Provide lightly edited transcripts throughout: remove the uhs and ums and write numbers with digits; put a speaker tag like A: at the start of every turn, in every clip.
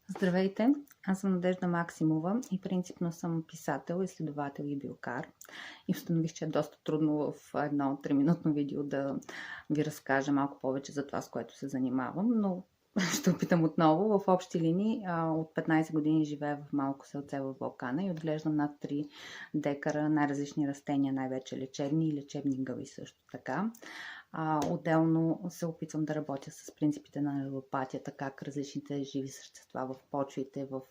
A: Здравейте, аз съм Надежда Максимова и принципно съм писател, изследовател и биокар. И установих, че е доста трудно в едно 3-минутно видео да ви разкажа малко повече за това, с което се занимавам, но ще опитам отново. В общи линии от 15 години живея в малко селце в Балкана и отглеждам над 3 декара най-различни растения, най-вече лечебни и лечебни гъби също така. Отделно се опитвам да работя с принципите на алелопатията, как различните живи същества в почвите, в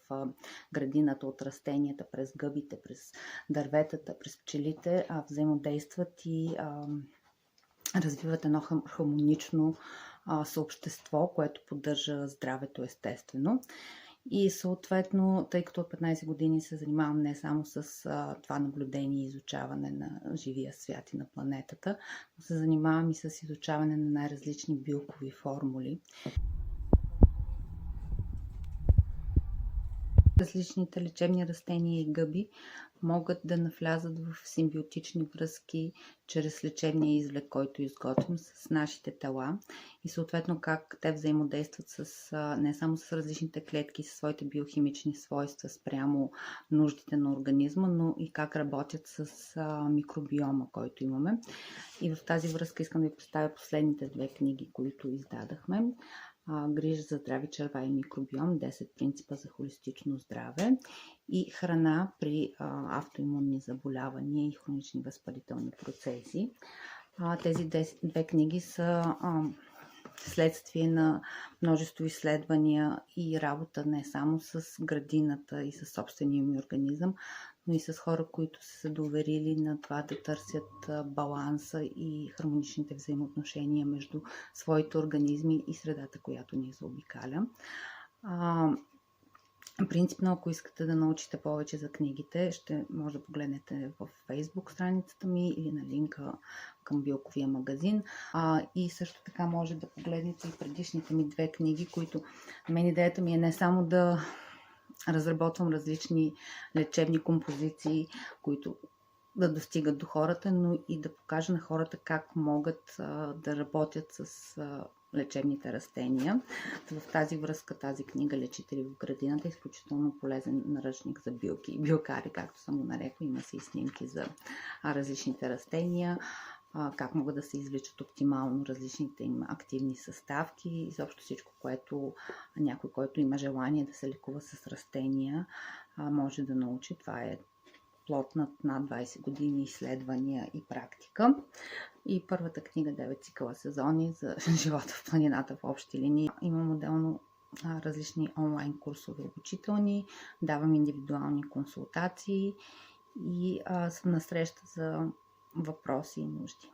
A: градината от растенията, през гъбите, през дърветата, през пчелите взаимодействат и развиват едно хармонично съобщество, което поддържа здравето естествено. И съответно, тъй като от 15 години се занимавам не само с това наблюдение и изучаване на живия свят и на планетата, но се занимавам и с изучаване на най-различни билкови формули. Различните лечебни растения и гъби могат да навлязат в симбиотични връзки чрез лечебния извлек, който изготвим с нашите тела и съответно как те взаимодействат не само с различните клетки, със своите биохимични свойства спрямо нуждите на организма, но и как работят с микробиома, който имаме. И в тази връзка искам да ви представя последните 2 книги, които издадахме. Грижа за здрави черва и микробиом, 10 принципа за холистично здраве и храна при автоимунни заболявания и хронични възпалителни процеси. Тези 2 книги са следствие на множество изследвания и работа не само с градината и с собствения ми организъм, но и с хора, които са се доверили на това да търсят баланса и хармоничните взаимоотношения между своите организми и средата, която ни заобикаля. Принципно, ако искате да научите повече за книгите, ще може да погледнете в Facebook страницата ми или на линка към Билковия магазин. И също така може да погледнете и предишните ми 2 книги, които на мен идеята ми е не само да разработвам различни лечебни композиции, които да достигат до хората, но и да покажа на хората как могат да работят с лечебните растения. В тази връзка тази книга "Лечители в градината" е изключително полезен наръчник за билки и билкари, както съм го нарекла. Има се и снимки за различните растения, как могат да се извличат оптимално различните им активни съставки, изобщо всичко, което някой, който има желание да се лекува с растения, може да научи. Това е плод над 20 години изследвания и практика. И първата книга "9 цикъла сезони за живота в планината" в общи линии. Имам отделно различни онлайн курсове обучителни, давам индивидуални консултации и съм на среща за въпроси и нужди.